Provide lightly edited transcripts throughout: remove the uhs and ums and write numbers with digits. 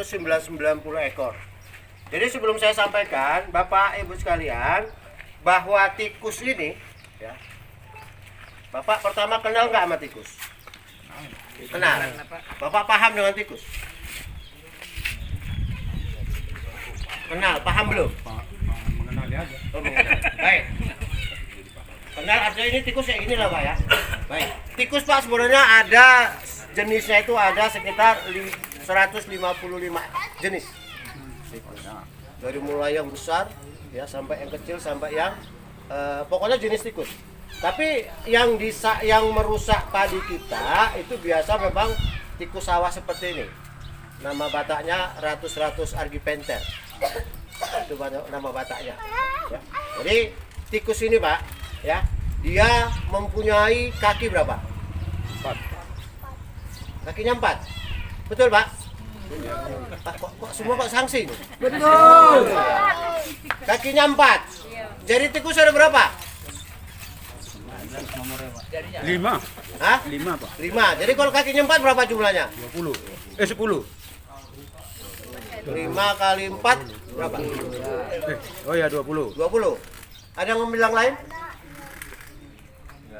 ...190 ekor. Jadi sebelum saya sampaikan, Bapak Ibu sekalian, bahwa tikus ini, ya, Bapak pertama kenal nggak sama tikus? Kenal. Bapak paham dengan tikus? Kenal, paham belum? Mengenali aja. Oh, mengenal. Baik. Kenal artinya ini tikus yang ini lah Pak ya. Baik. Tikus Pak sebenarnya ada jenisnya itu ada sekitar 155 jenis. Tikus. Dari mulai yang besar ya sampai yang kecil sampai yang pokoknya jenis tikus. Tapi yang merusak padi kita itu biasa memang tikus sawah seperti ini. Nama bataknya ratus argipenter. Itu nama bataknya. Ya. Jadi tikus ini Pak, ya, dia mempunyai kaki berapa? 4. Kakinya 4. Betul Pak? Pak kok semua kok sanksi? Betul. Kakinya 4. Jari tikus ada berapa? 5. Hah? 5 Pak. 5. Jadi kalau kakinya 4 berapa jumlahnya? 10. 10. 5 kali 4 berapa? Oh ya 20. 20. Ada yang bilang lain?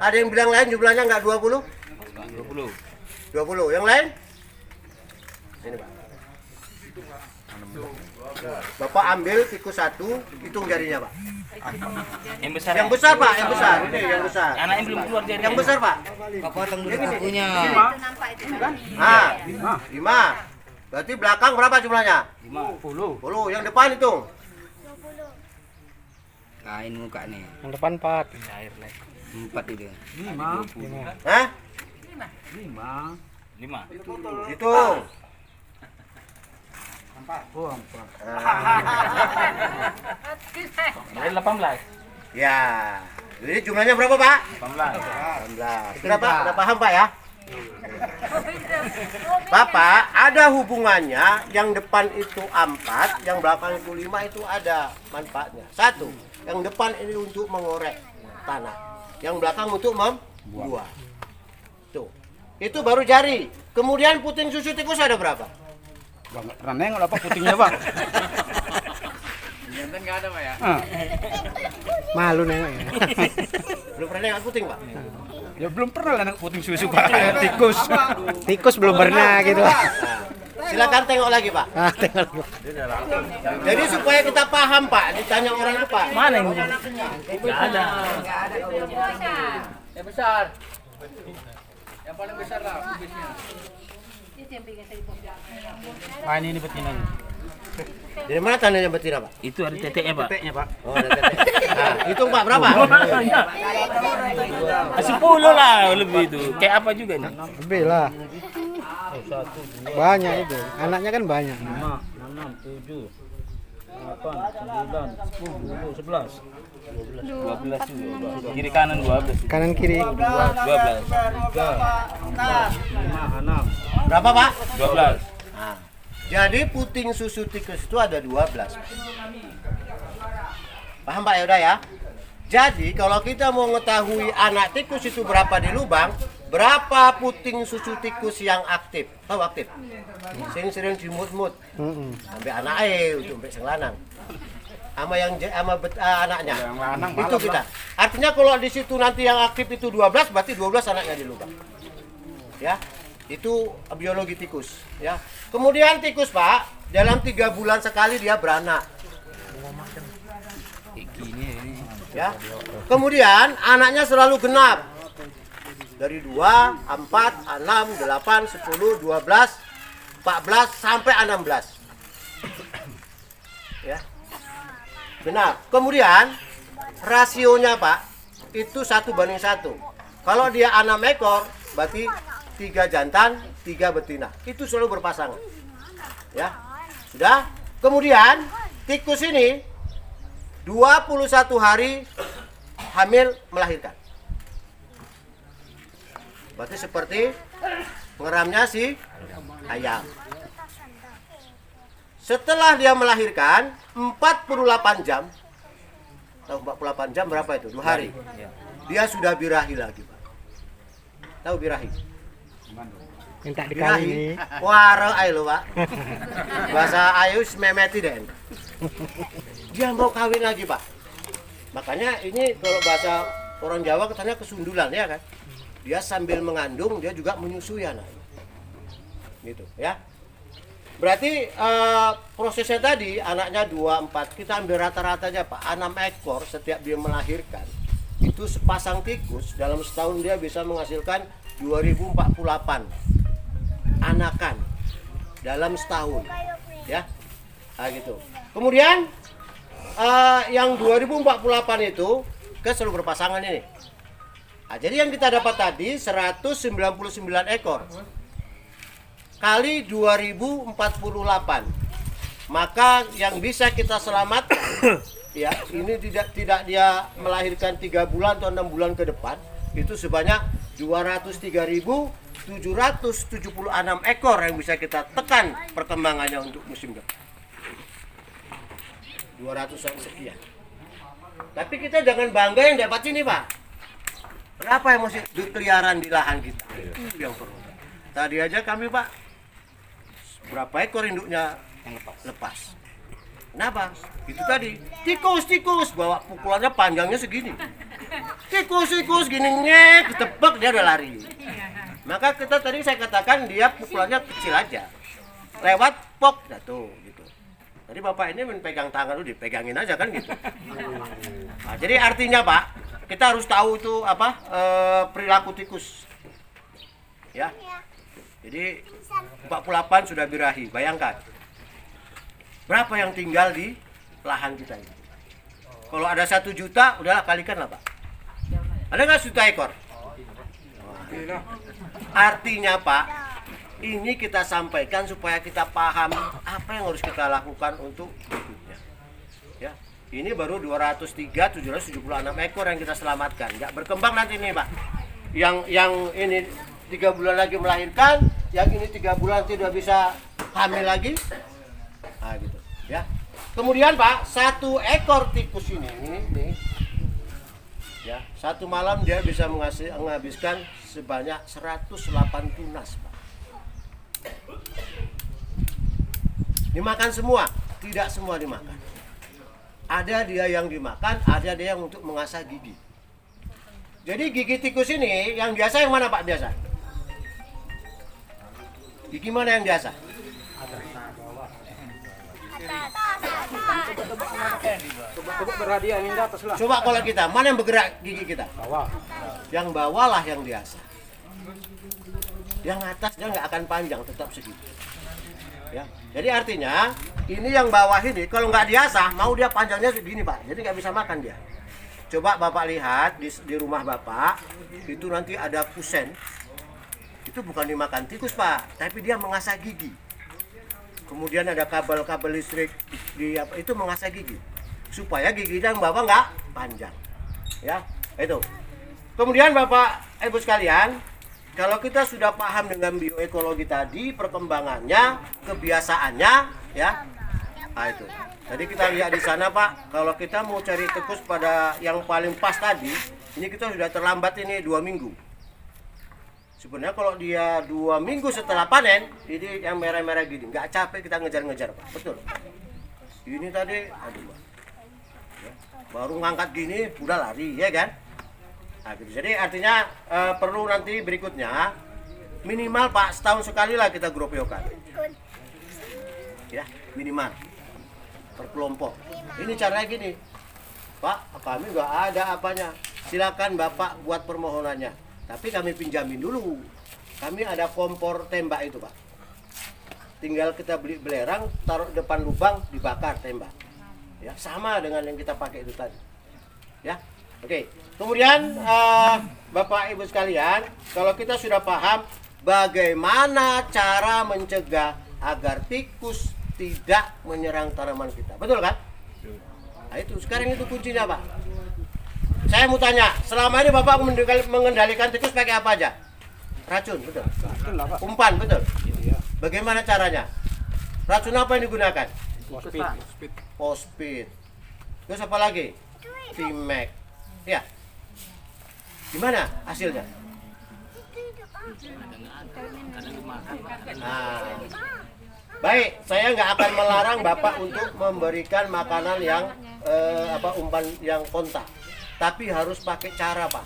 Ada yang bilang lain jumlahnya enggak 20? 20. 20. Yang lain? Ini Pak. Bapak ambil tikus 1, hitung jarinya Pak. Yang besar. Yang besar Pak, yang besar. Ini yang besar. Anaknya belum keluar jari. Yang besar Pak. Potong dulu kukunya. 5. Berarti belakang berapa jumlahnya? 50. 10. Yang depan hitung. Kain muka nih. Yang depan 4. 4 itu. 5. Hah? 5. 5. Hitung. Oh, 4. Dari 18. Ya. Jadi jumlahnya berapa Pak? 18. 18. Sudah Pak? Sudah paham Pak ya? Bapak, ada hubungannya yang depan itu 4, yang belakang itu 5 itu ada manfaatnya. 1, yang depan ini untuk mengorek tanah, yang belakang untuk membuah. Tuh, itu baru jari. Kemudian puting susu tikus ada berapa? Enggak pernah nengok apa putingnya Pak. Jantan enggak ada, Pak ya? Malu nengoknya. Belum pernah lihat puting Pak? Ya belum pernah lah nengok puting susu Pak. Tikus. Tikus belum pernah gitu. Nah, silakan tengok lagi Pak. Tengok. Jadi supaya kita paham Pak, ditanya orang apa? Mana yang enggak ada? Yang besar. Yang paling besar lah kubisnya. Ah ini betinanya. Dari mana tandanya betina Pak? Itu ada teteknya, Pak. Teteknya Pak. Oh, ada tetek. Nah, hitung Pak berapa? 10 lah lebih itu. Kayak apa juga nih? Lebih lah. Banyak itu. Anaknya kan banyak. 5, 6, 7, 8, 9, 10, 11. 12 juga. Kiri kanan 12. Kanan kiri. 12. 5, 6. Berapa Pak? 12. Nah, jadi puting susu tikus itu ada 12. Paham Pak ya udah ya? Jadi kalau kita mau mengetahui anak tikus itu berapa di lubang, berapa puting susu tikus yang aktif? Tahu aktif? Sering dimut-mut. Sampai anak untuk sampai sing lanang. Sama yang anaknya. Yang lanang Itu kita. Artinya kalau di situ nanti yang aktif itu 12, berarti 12 anaknya di lubang. Ya. Itu biologi tikus, ya. Kemudian tikus Pak, dalam 3 bulan sekali dia beranak. Ya. Kemudian anaknya selalu genap. Dari 2, 4, 6, 8, 10, 12, 14 sampai 16. Ya. Genap. Kemudian rasionya Pak itu 1:1. Kalau dia 6 ekor, berarti 3 jantan, 3 betina. Itu selalu berpasangan. Ya. Sudah? Kemudian tikus ini 21 hari hamil melahirkan. Berarti seperti pengeramnya si ayam. Setelah dia melahirkan 48 jam tahu 48 jam berapa itu? 2 hari. Dia sudah birahi lagi, Pak. Tahu birahi? Minta Birahi. dikali. Wara ayo, Pak. Bahasa ayo memeti deh. Dia mau kawin lagi, Pak. Makanya ini kalau bahasa orang Jawa katanya kesundulan ya kan. Dia sambil mengandung dia juga menyusui anak. Gitu ya. Berarti prosesnya tadi anaknya 24, kita ambil rata-rata aja Pak, 6 ekor setiap dia melahirkan. Itu sepasang tikus dalam setahun dia bisa menghasilkan 2048 anakan dalam setahun. Ya. Nah, gitu. Kemudian yang 2048 itu ke seluruh berpasangan ini. Nah, jadi yang kita dapat tadi 199 ekor kali 2048. Maka yang bisa kita selamat ya, ini tidak dia melahirkan 3 bulan atau 6 bulan ke depan, itu sebanyak 203.776 ekor yang bisa kita tekan perkembangannya untuk musim depan. 200 sekian. Tapi kita jangan bangga yang dapat sini, Pak. Berapa yang masih berkeliaran di lahan kita? Itu yang perlu. Tadi aja kami, Pak, berapa ekor induknya yang lepas. Kenapa? Itu tadi. Tikus bawa pukulannya panjangnya segini. Tikus gini ngek, ditebak dia udah lari. Maka kita tadi saya katakan dia pukulannya kecil aja. Lewat pok jatuh gitu. Tadi Bapak ini pegang tangan lu dipegangin aja kan gitu. Nah, jadi artinya Pak, kita harus tahu itu apa perilaku tikus. Ya. Jadi 48 sudah birahi, bayangkan. Berapa yang tinggal di lahan kita ini? Kalau ada 1 juta, udahlah kalikan lah Pak. Ada nggak 1 juta ekor? Artinya Pak, ini kita sampaikan supaya kita paham apa yang harus kita lakukan untuk berikutnya. Ya, ini baru 203.776 ekor yang kita selamatkan. Nggak berkembang nanti nih Pak. Yang ini 3 bulan lagi melahirkan, yang ini 3 bulan nanti udah bisa hamil lagi. Nah, gitu. Ya. Kemudian Pak, 1 ekor tikus ini nih, ya, 1 malam dia bisa menghabiskan sebanyak 108 tunas, Pak. Dimakan semua? Tidak semua dimakan. Ada dia yang dimakan, ada dia yang untuk mengasah gigi. Jadi gigi tikus ini yang biasa yang mana Pak biasa? Gigi mana yang biasa? Coba berhadiah yang di atas lah. Coba kalau kita, mana yang bergerak gigi kita? Bawah. Yang bawah lah yang biasa. Yang atas dia nggak akan panjang, tetap segitu. Ya, jadi artinya ini yang bawah ini kalau nggak diasah mau dia panjangnya segini Pak, jadi nggak bisa makan dia. Coba Bapak lihat di rumah Bapak itu nanti ada kusen, itu bukan dimakan tikus Pak, tapi dia mengasah gigi. Kemudian ada kabel-kabel listrik itu mengasah gigi supaya gigi yang bawah nggak panjang. Ya, itu. Kemudian Bapak Ibu sekalian, kalau kita sudah paham dengan bioekologi tadi, perkembangannya, kebiasaannya, ya, nah itu. Jadi kita lihat di sana Pak, kalau kita mau cari tikus pada yang paling pas tadi, ini kita sudah terlambat ini 2 minggu. Sebenarnya kalau dia 2 minggu setelah panen, ini yang merah-merah gini, nggak capek kita ngejar-ngejar Pak, betul. Ini tadi, aduh Pak, ya, baru ngangkat gini, udah lari, ya kan? Nah, gitu. Jadi artinya perlu nanti berikutnya minimal Pak setahun sekali lah kita gropeokan. Ya, minimal per kelompok. Ini caranya gini. Pak, kami nggak ada apanya. Silakan Bapak buat permohonannya. Tapi kami pinjamin dulu. Kami ada kompor tembak itu, Pak. Tinggal kita beli belerang, taruh depan lubang, dibakar tembak. Ya, sama dengan yang kita pakai itu tadi. Ya. Oke, kemudian Bapak Ibu sekalian, kalau kita sudah paham bagaimana cara mencegah agar tikus tidak menyerang tanaman kita, betul kan? Nah itu, sekarang itu kuncinya Pak. Saya mau tanya, selama ini Bapak mengendalikan tikus pakai apa aja? Racun, betul? Racun lah Pak. Umpan, betul? Iya. Bagaimana caranya? Racun apa yang digunakan? Pospit. Pospit. Terus apa lagi? T-Max. Ya. Gimana hasilnya? Nah, baik, saya nggak akan melarang Bapak untuk memberikan makanan yang umpan yang kontak, tapi harus pakai cara, Pak.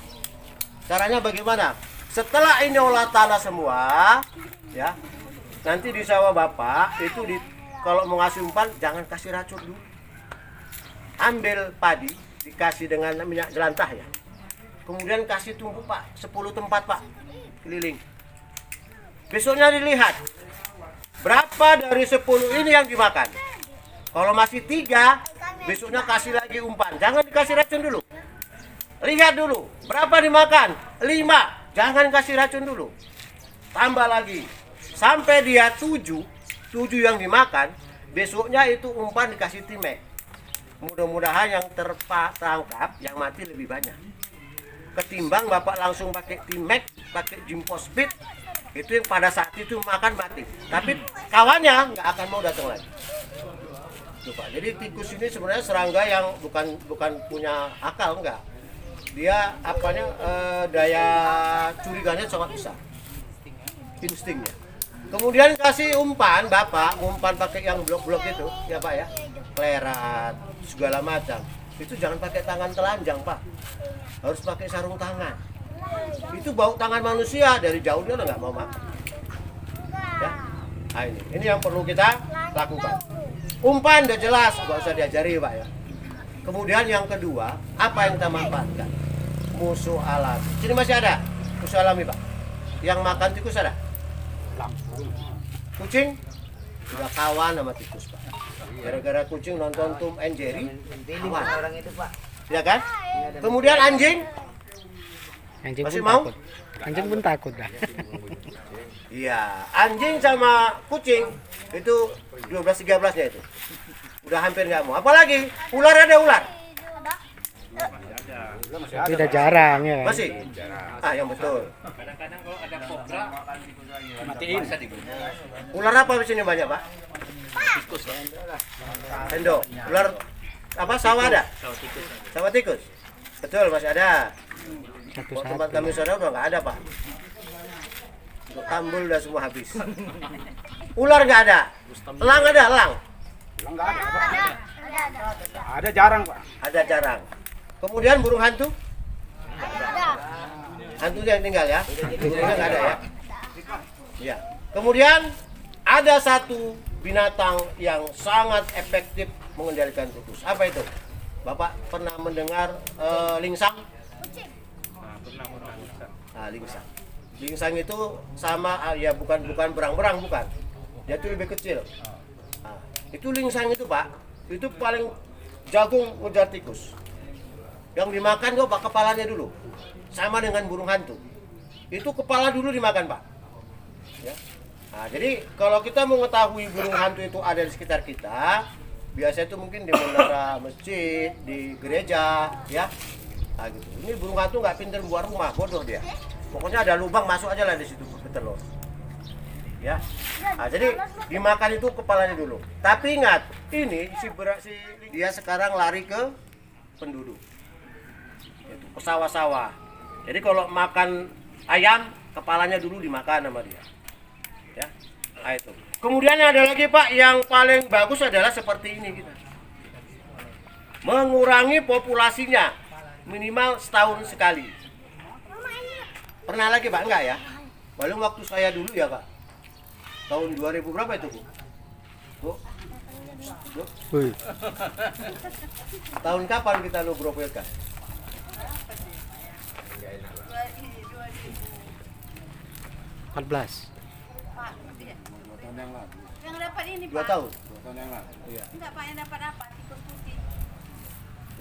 Caranya bagaimana? Setelah ini olah tanah semua, ya, nanti di sawah Bapak itu kalau mau ngasih umpan jangan kasih racun dulu. Ambil padi, dikasih dengan minyak jelantah ya. Kemudian kasih tumbuh Pak, 10 tempat Pak, keliling. Besoknya dilihat berapa dari 10 ini yang dimakan. Kalau masih 3, besoknya kasih lagi umpan. Jangan dikasih racun dulu. Lihat dulu, berapa dimakan? 5, jangan kasih racun dulu. Tambah lagi, sampai dia 7 yang dimakan, besoknya itu umpan dikasih T-Max. Mudah-mudahan yang tertangkap, yang mati lebih banyak. Ketimbang Bapak langsung pakai T-Max, pakai Jimpo Speed, itu yang pada saat itu makan mati. Tapi kawannya nggak akan mau datang lagi. Tuh, Pak. Jadi tikus ini sebenarnya serangga yang bukan punya akal, enggak. Dia daya curiganya sangat besar. Instingnya. Kemudian kasih umpan, Bapak, umpan pakai yang blok-blok itu, ya Pak ya. Klerat, segala macam. Itu jangan pakai tangan telanjang, Pak. Harus pakai sarung tangan. Itu bau tangan manusia, dari jauh dia udah nggak mau makan. Ya. Nah, ini yang perlu kita lakukan. Umpan udah jelas, nggak usah diajari Pak ya. Kemudian yang kedua, apa yang kita manfaatkan? Musuh alami. Sini masih ada musuh alami Pak. Yang makan tikus ada? Kucing? Sudah kawan sama tikus Pak. Gara-gara kucing nonton Tom and Jerry, kawan. Orang itu Pak. Ya kan? Kemudian anjing? Anjing Masih pun mau? takut. Anjing pun takut dah. Iya, anjing sama kucing itu 12-13-nya itu. Udah hampir nggak mau. Apalagi ular, ada ular. Tapi udah jarang ya kan. Masih? Ah, yang betul. Kadang-kadang kalau ada kobra, Matiin. bisa dibunuh. Ular apa di sini banyak, Pak? Tikus ya. Sendok. Ular apa? Sawah ada? Sawah tikus. Betul, masih ada. Kalau tempat kami saudara udah nggak ada Pak. Untuk tambul udah semua habis. Ular nggak ada. Elang ada, elang. Bilang nggak ada, Pak. Ada jarang, Pak. Ada jarang. Kemudian burung hantu? Hantunya yang tinggal ya. Burungnya nggak ada ya. Iya. Kemudian ada satu binatang yang sangat efektif mengendalikan tikus. Apa itu? Bapak pernah mendengar lingsang? Nah, lingsang. Lingsang itu sama ya bukan berang-berang bukan. Dia itu lebih kecil. Nah, itu lingsang itu Pak, itu paling jagung ngejar tikus. Yang dimakan kok Pak kepalanya dulu. Sama dengan burung hantu. Itu kepala dulu dimakan Pak. Ya. Nah, jadi kalau kita mengetahui burung hantu itu ada di sekitar kita, biasa itu mungkin di menara masjid, di gereja, ya. Nah, gitu. Ini burung hantu nggak pintar buat rumah, bodoh dia. Pokoknya ada lubang masuk aja lah di situ bertelur. Ya. Nah, jadi dimakan itu kepalanya dulu. Tapi ingat, ini si dia sekarang lari ke penduduk. Itu ke sawah-sawah. Jadi kalau makan ayam, kepalanya dulu dimakan sama dia. Ya. Nah, itu. Kemudian ada lagi Pak yang paling bagus adalah seperti ini kita. Mengurangi populasinya minimal setahun sekali. Pernah lagi Pak? Enggak ya? Paling waktu saya dulu ya Pak. Tahun 2000 berapa itu Bu? Bu? Bu? Wih. Tahun kapan kita lo beroperasi? Pak, 14. yang dapat ini 2 Pak. tahun? Enggak Pak, yang dapat apa? Tikus putih.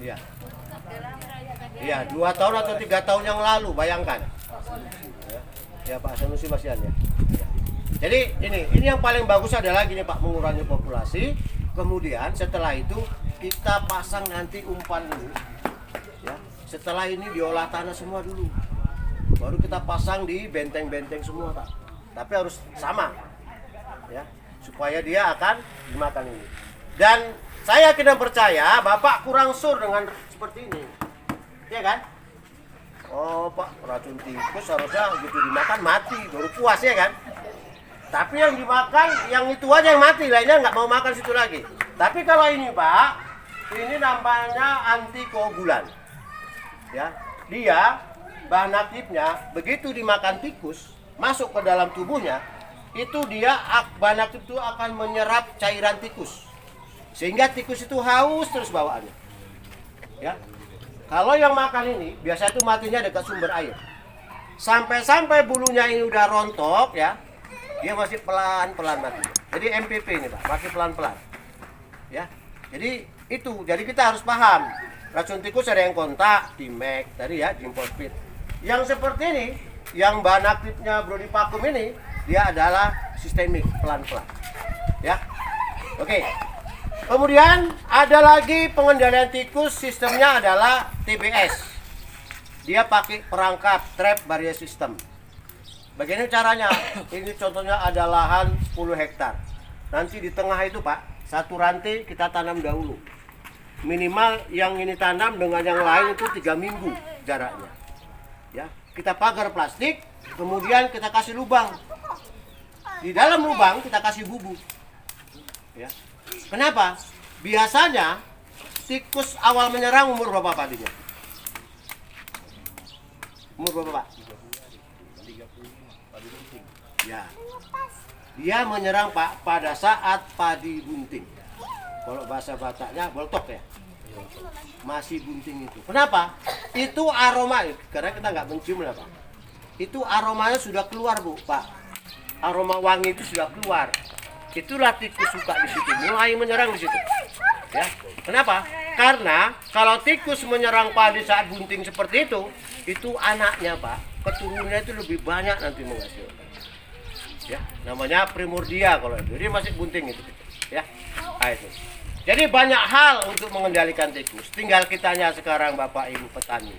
Iya. Dalam Iya, 2 tahun atau 3 tahun yang lalu, bayangkan. Ya Pak Sanusi masih ada. Ya. Jadi ini yang paling bagus adalah gini Pak, mengurangi populasi. Kemudian setelah itu kita pasang nanti umpan dulu. Ya. Setelah ini diolah tanah semua dulu. Baru kita pasang di benteng-benteng semua Pak. Tapi harus sama. Ya, supaya dia akan dimakan ini. Dan Saya tidak percaya Bapak kurang sur dengan seperti ini. Iya kan? Oh Pak, racun tikus harusnya gitu dimakan mati, baru puas ya kan? Tapi yang dimakan, yang itu aja yang mati, lainnya nggak mau makan situ lagi. Tapi kalau ini Pak, ini namanya antikoagulan. Ya, dia bahan aktifnya begitu dimakan tikus masuk ke dalam tubuhnya, itu dia bahan aktif itu akan menyerap cairan tikus, sehingga tikus itu haus terus bawaannya. Ya. Kalau yang makan ini, biasa itu matinya dekat sumber air. Sampai-sampai bulunya ini udah rontok ya, dia masih pelan-pelan mati. Jadi MPP ini Pak, masih pelan-pelan. Ya, jadi itu. Jadi kita harus paham. Racun tikus ada yang kontak, Timek, tadi ya, Jimpospid. Yang seperti ini, yang bahan aktifnya Brodipakum ini, dia adalah sistemik, pelan-pelan. Ya, oke. Kemudian ada lagi pengendalian tikus, sistemnya adalah TBS. Dia pakai perangkap trap barrier system. Bagaimana caranya? Ini contohnya ada lahan 10 hektar. Nanti di tengah itu Pak, satu rantai kita tanam dahulu. Minimal yang ini tanam dengan yang lain itu 3 minggu jaraknya. Ya, kita pagar plastik, kemudian kita kasih lubang. Di dalam lubang kita kasih bubuk. Ya. Kenapa? Biasanya tikus awal menyerang umur berapa Pak dia? Umur berapa Pak? Ya. Dia menyerang Pak pada saat padi bunting. Kalau bahasa Bataknya boltok ya. Masih bunting itu. Kenapa? Itu aroma, karena kita nggak mencium lah Pak. Itu aromanya sudah keluar Bu Pak. Aroma wangi itu sudah keluar. Itulah tikus suka di situ, mulai menyerang di situ. Ya, kenapa? Karena kalau tikus menyerang padi saat bunting seperti itu anaknya Pak, keturunannya itu lebih banyak nanti menghasilkan. Ya, namanya primordia kalau itu. Jadi masih bunting itu. Ya, nah, itu. Jadi banyak hal untuk mengendalikan tikus. Tinggal kitanya sekarang Bapak Ibu petani.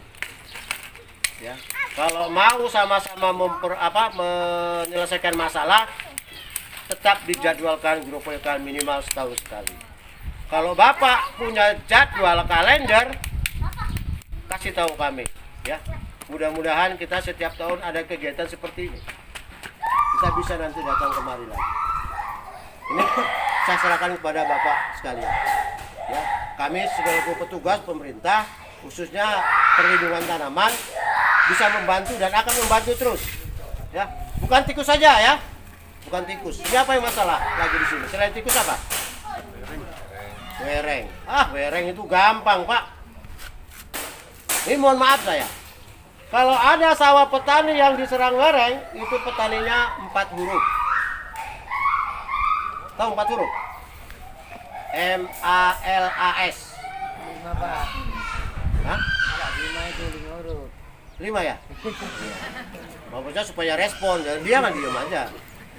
Ya, kalau mau sama-sama menyelesaikan masalah, tetap dijadwalkan grofokan minimal setahun sekali. Kalau Bapak punya jadwal kalender, kasih tahu kami ya. Mudah-mudahan kita setiap tahun ada kegiatan seperti ini. Kita bisa nanti datang kemari lagi. Ini saya serahkan kepada Bapak sekalian. Ya, kami sebagai petugas pemerintah, khususnya perlindungan tanaman, bisa membantu dan akan membantu terus. Ya, bukan tikus saja ya. Bukan tikus. Siapa yang masalah lagi di sini? Selain tikus apa? Wereng. Wereng itu gampang, Pak. Ini mohon maaf saya. Kalau ada sawah petani yang diserang wereng, itu petaninya 4 huruf. Tahu 4 huruf? MALAS. 5 Pak. Hah? 5 itu 5 huruf. 5 ya? Bagusnya supaya respon, dan dia kan diam aja.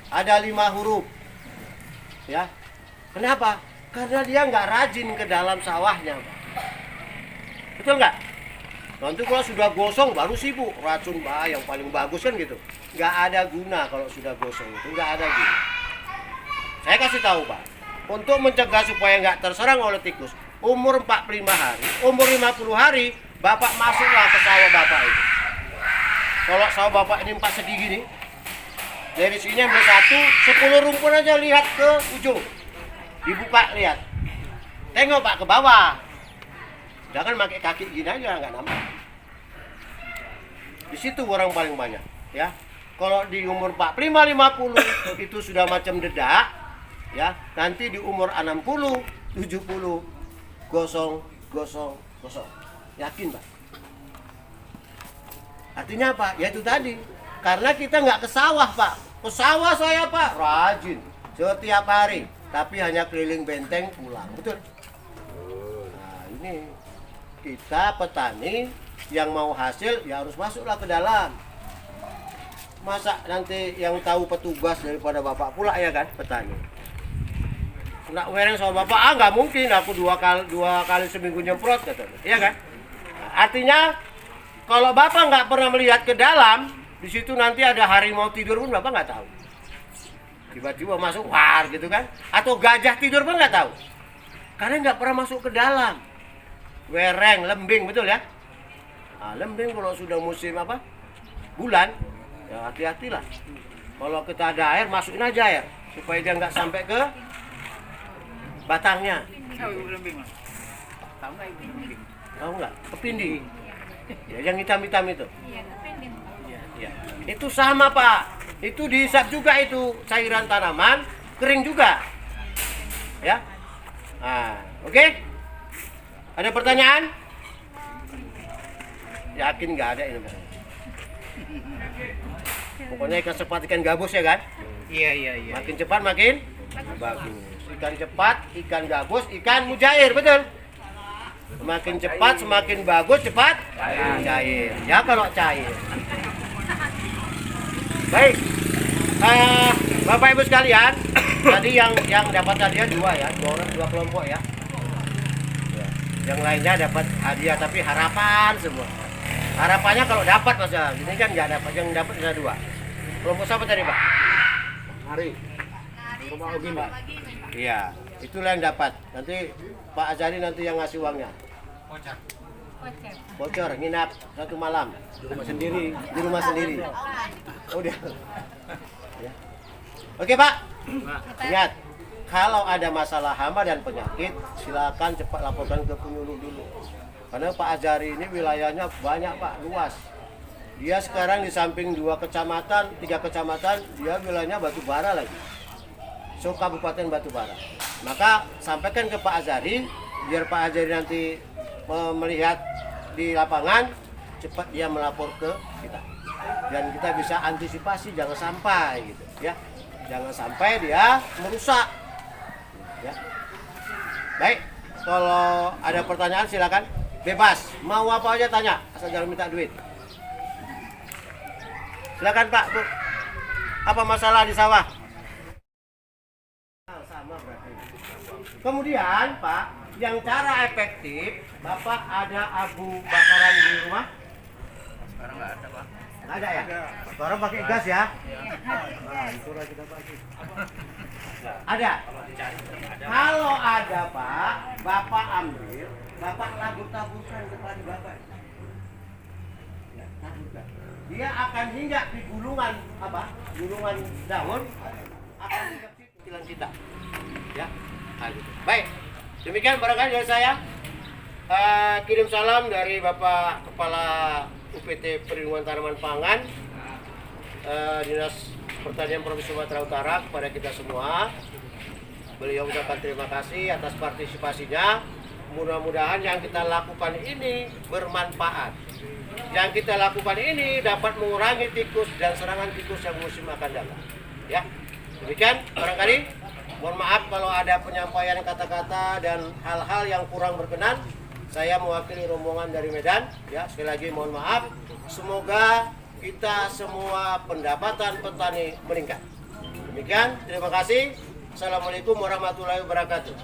Ada 5 huruf. Ya. Kenapa? Karena dia nggak rajin ke dalam sawahnya, Pak. Betul nggak? Nanti kalau sudah gosong baru sibuk. Racun yang paling bagus kan gitu. Nggak ada guna kalau sudah gosong itu, nggak ada guna. Saya kasih tahu Pak, untuk mencegah supaya nggak terserang oleh tikus, umur 45 hari, umur 50 hari, Bapak masuklah ke sawah Bapak itu. Kalau sawah Bapak ini 4 segi gini, dari sini ambil 10 rumpun aja, lihat ke ujung. Dibuka, lihat. Tengok Pak ke bawah. Jangan pakai kaki gini aja, nggak nambah. Di situ orang paling banyak, ya. Kalau di umur 45 50 itu sudah macam dedak, ya. Nanti di umur 60 70 gosong. Yakin Pak? Artinya apa? Ya itu tadi. Karena kita nggak ke sawah Pak. Ke sawah saya Pak, rajin setiap hari. Tapi hanya keliling benteng pulang, betul? Nah ini kita petani yang mau hasil ya harus masuklah ke dalam. Masa nanti yang tahu petugas daripada Bapak pula ya kan, petani. Nak wereng sama Bapak, nggak mungkin aku dua kali seminggu nyemprot katanya, iya kan? Nah, artinya kalau Bapak nggak pernah melihat ke dalam, di situ nanti ada harimau tidur pun Bapak nggak tahu. Tiba-tiba masuk war gitu kan, atau gajah tidur pun nggak tahu. karena nggak pernah masuk ke dalam. Wereng, lembing, betul ya? Nah, lembing kalau sudah musim apa? Bulan, ya hati-hatilah. Kalau kita ada air, masukin aja air supaya dia nggak sampai ke batangnya. Tahu nggak? Kepinding. Ya, yang hitam-hitam itu. Ya. Itu sama Pak. Itu dihisap juga itu cairan tanaman, kering juga. Ya. Nah, oke? Ada pertanyaan? Yakin nggak ada ini? Pokoknya ikan cepat, ikan gabus ya kan? Iya. Makin cepat makin bagus. Ikan cepat, ikan gabus, ikan mujair, betul? Semakin cepat, semakin bagus, cepat cair. Ya kalau cair. Baik, Bapak Ibu sekalian, tadi yang dapat hadiah dua ya, dua kelompok ya. Yang lainnya dapat hadiah tapi harapan semua. Harapannya kalau dapat Mas, ini kan nggak dapat, yang dapat ada dua. Kelompok siapa tadi Pak? Mari. Rumah Ogi, Mbak. Iya, itulah yang dapat. Nanti Pak Azari nanti yang ngasih uangnya. Bocor, nginap 1 malam Di rumah sendiri. di rumah sendiri. Oh dia. Ya. Oke Pak, ingat kalau ada masalah hama dan penyakit, silakan cepat laporkan ke penyuluh dulu. Karena Pak Azari ini wilayahnya banyak Pak, luas. Dia sekarang di samping 2 kecamatan, 3 kecamatan, dia wilayahnya Batubara lagi. So Kabupaten Batubara. Maka sampaikan ke Pak Azari, biar Pak Azari nanti melihat di lapangan, cepat dia melapor ke kita. Dan kita bisa antisipasi, jangan sampai gitu ya. Jangan sampai dia merusak. Ya. Baik, kalau ada pertanyaan silakan. Bebas, mau apa aja tanya, asal jangan minta duit. Silakan Pak, Bu. Apa masalah di sawah? Sama berarti. Kemudian Pak, yang cara efektif, Bapak ada abu bakaran di rumah? Sekarang nggak ada Pak. Nggak ada ya? Sekarang pakai gas ya? Nah, itu lagi dapat. Ada? Kalau ada Pak, Bapak ambil, Bapak tabur-taburkan depan Bapak. Ya, taburkan. Dia akan hinggap di gulungan apa? Gulungan daun, akan hinggap di kecilan kita. Ya, nah, gitu. Baik. Demikian barangkali dari saya. Kirim salam dari Bapak Kepala UPT Perlindungan Tanaman Pangan, Dinas Pertanian Provinsi Sumatera Utara kepada kita semua. Beliau ucapkan terima kasih atas partisipasinya. Mudah-mudahan yang kita lakukan ini bermanfaat. Yang kita lakukan ini dapat mengurangi tikus dan serangan tikus yang musim akan datang. Ya, demikian barangkali. Mohon maaf kalau ada penyampaian kata-kata dan hal-hal yang kurang berkenan. Saya mewakili rombongan dari Medan. Ya, sekali lagi mohon maaf. Semoga kita semua pendapatan petani meningkat. Demikian, terima kasih. Assalamualaikum warahmatullahi wabarakatuh.